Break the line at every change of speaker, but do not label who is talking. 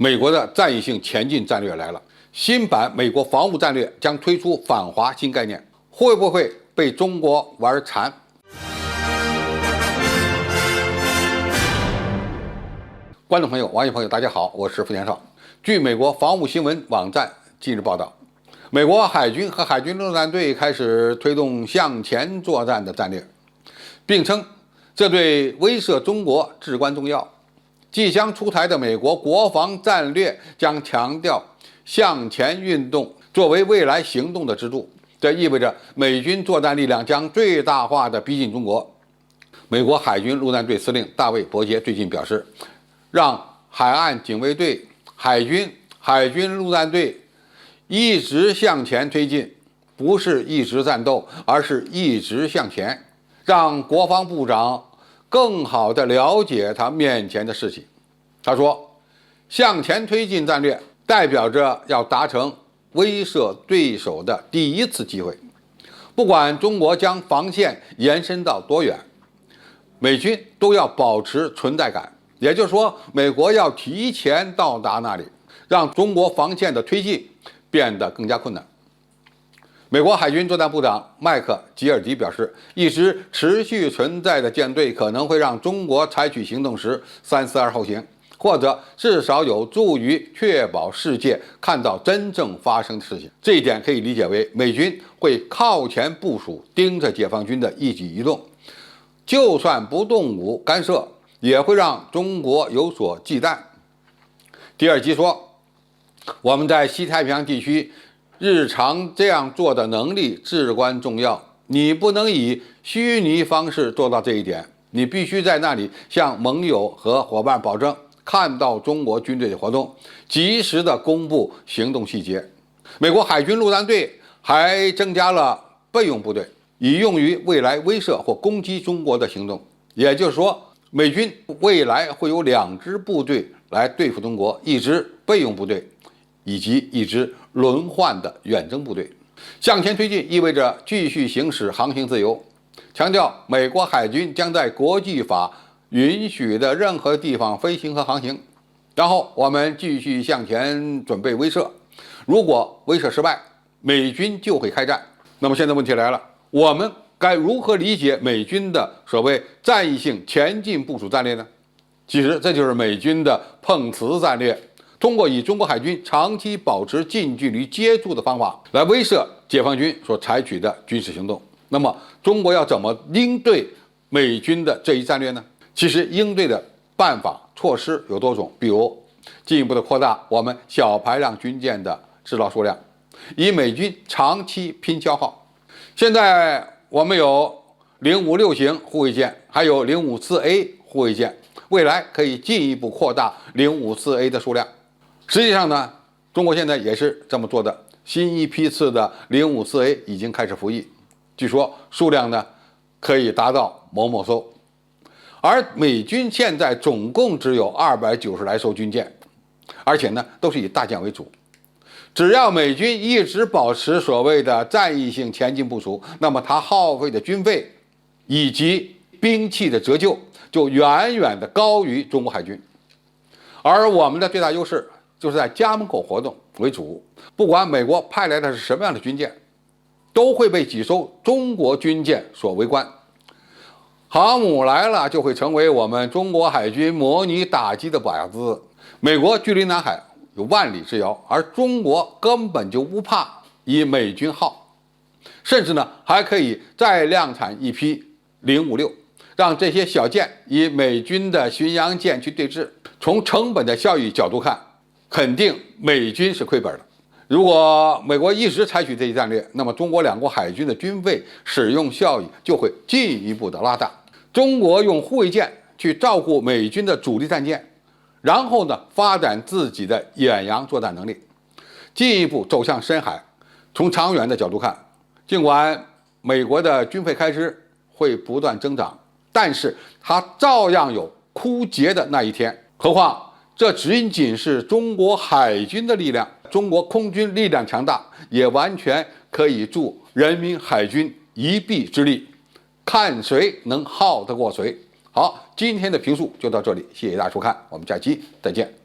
美国的战役性前进战略来了，新版美国防务战略将推出反华新概念，会不会被中国玩残？观众朋友、网友朋友，大家好，我是付天少。据美国防务新闻网站近日报道，美国海军和海军陆战队开始推动向前作战的战略，并称这对威慑中国至关重要。即将出台的美国国防战略将强调向前运动作为未来行动的支柱，这意味着美军作战力量将最大化地逼近中国。美国海军陆战队司令大卫·伯杰最近表示，让海岸警卫队、海军陆战队一直向前推进，不是一直战斗，而是一直向前，让国防部长更好地了解他面前的事情。他说，向前推进战略代表着要达成威慑对手的第一次机会，不管中国将防线延伸到多远，美军都要保持存在感，也就是说，美国要提前到达那里，让中国防线的推进变得更加困难。美国海军作战部长麦克吉尔迪表示，一支持续存在的舰队可能会让中国采取行动时三思而后行，或者至少有助于确保世界看到真正发生的事情。这一点可以理解为美军会靠前部署，盯着解放军的一举一动，就算不动武干涉，也会让中国有所忌惮。第二集说，我们在西太平洋地区日常这样做的能力至关重要，你不能以虚拟方式做到这一点，你必须在那里向盟友和伙伴保证看到中国军队的活动，及时的公布行动细节。美国海军陆战队还增加了备用部队，以用于未来威慑或攻击中国的行动。也就是说，美军未来会有2支部队来对付中国，一支备用部队以及一支轮换的远征部队。向前推进意味着继续行使航行自由，强调美国海军将在国际法允许的任何地方飞行和航行，然后我们继续向前准备威慑。如果威慑失败，美军就会开战。那么现在问题来了，我们该如何理解美军的所谓战役性前进部署战略呢？其实这就是美军的碰瓷战略，通过以中国海军长期保持近距离接触的方法来威慑解放军所采取的军事行动。那么中国要怎么应对美军的这一战略呢？其实应对的办法措施有多种，比如进一步的扩大我们小排量军舰的制造数量，以美军长期拼消耗。现在我们有056型护卫舰，还有054A 护卫舰，未来可以进一步扩大054A 的数量。实际上呢，中国现在也是这么做的，新一批次的054A 已经开始服役，据说数量呢可以达到某某艘。而美军现在总共只有290来艘军舰，而且呢都是以大舰为主。只要美军一直保持所谓的战役性前进部署，那么它耗费的军费以及兵器的折旧就远远的高于中国海军。而我们的最大优势就是在家门口活动为主，不管美国派来的是什么样的军舰，都会被几艘中国军舰所围观。航母来了就会成为我们中国海军模拟打击的靶子。美国距离南海有万里之遥，而中国根本就不怕以美军耗，甚至呢还可以再量产一批056，让这些小舰以美军的巡洋舰去对峙。从成本的效益角度看，肯定美军是亏本的。如果美国一直采取这一战略，那么中国两国海军的军费使用效益就会进一步的拉大。中国用护卫舰去照顾美军的主力战舰，然后呢发展自己的远洋作战能力，进一步走向深海。从长远的角度看，尽管美国的军费开支会不断增长，但是它照样有枯竭的那一天。何况这仅仅是中国海军的力量，中国空军力量强大，也完全可以助人民海军一臂之力，看谁能耗得过谁。好，今天的评述就到这里，谢谢大家收看，我们下期再见。